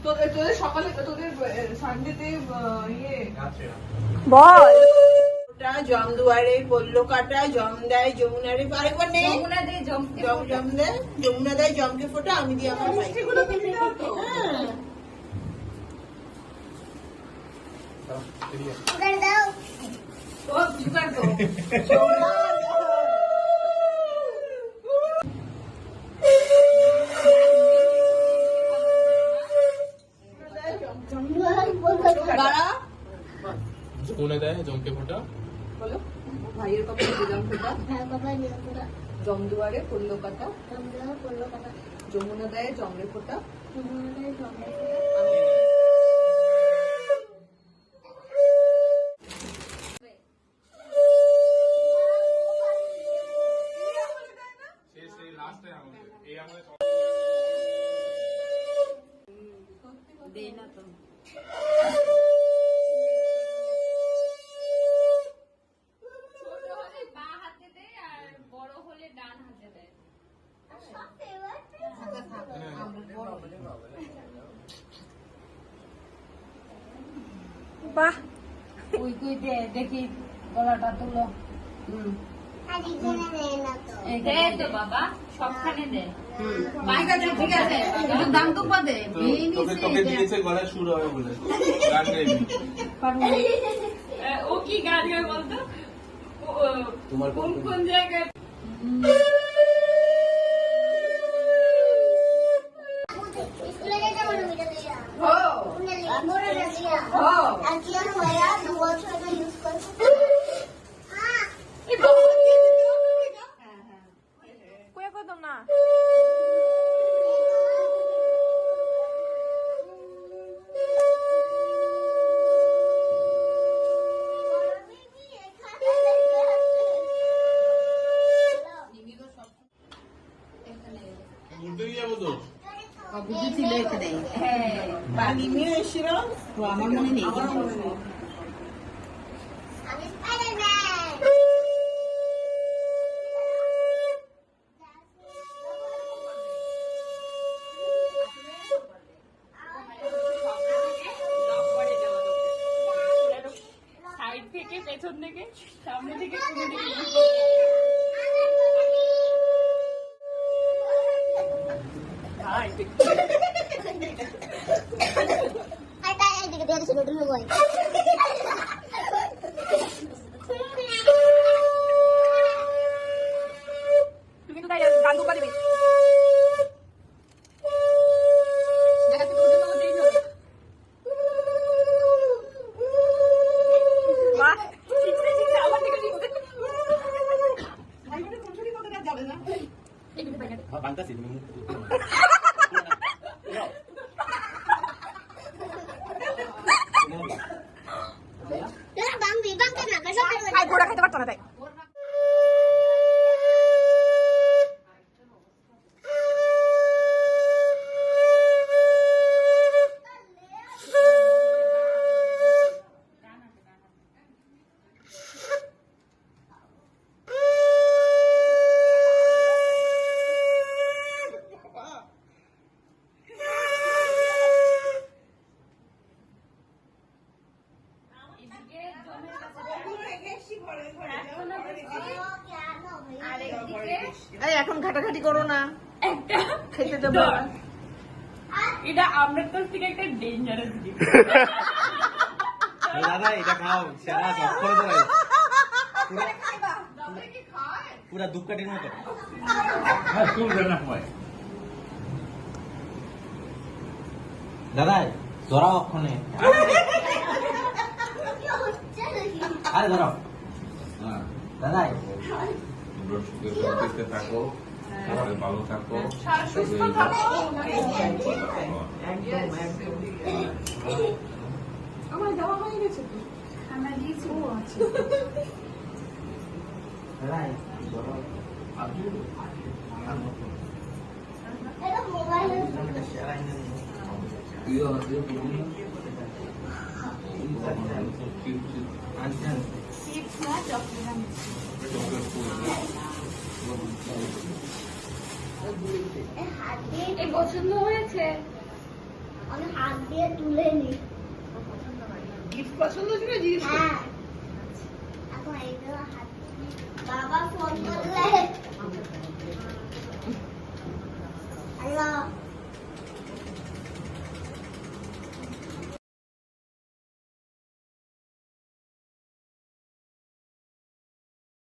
তোদের সকালে তোদের সানডেতে ইয়ে বল ওটা জম দুয়ারে পড়লো কাটা জম দেয় যমুনারে আরেকবার নেই জম দেয় যমুনা দেয় জমকে ফোটা আমি দিয়ে আমার মিষ্টিগুলো কিনে দাও তো যমুনা দেয় জমকে ফোটা বলো ভাইয়ের কপালে জম ফোটা জম দুয়ারে পড়লো কাটা যমুনা দেয় জমরে ফোটা বাহ কুই দে দেখি গলাটা তুলো তো বাবা সবখানে দে ঠিক আছে দাম তো পাবে তোকে দিয়েছে গলায় সুর হবে বলে গান গাইবি ও কি গান গায় বলতো তোমার কোন জায়গায় কয়ে কইতাম না ঘুরতে গিয়ে যাবো তো বুঝেছিল এখানে হ্যাঁ নিয়ে এসেছিল আমার মনে নেই সাইড থেকে পেছন থেকে সামনে থেকে কোনো দিকে তুই কিন্তু তাই গান দুপা দিবি বাহ আমার দিকে বাংকাছি তুমি আই ঘোড়া খাইতে পারতো না তাই এখন ঘাটাঘাটি করো না একটা খেতে দেবো এটা আমার কাছ থেকে একটা ডেঞ্জারাস জিনিস দাদা এটা খাও সেরা সব করে দেবে পুরা দুপকাঠির মতো দাদা ধরাও ওখানে আরে ধরাও দাদা সুখে থাকো ভালো থাকো সুস্থ থাকো আমার যাওয়া হয়ে গেছে তো আমরা দিয়েছি ও আছে দাদা ধরাও চিপস না চকলেট হাত দিয়ে এই পছন্দ হয়েছে। আমি হাত দিয়ে তুলে নি। গিফট পছন্দ ছিল জিনিস হ্যাঁ এখন এইগুলো হাত বাবা ফোন করলে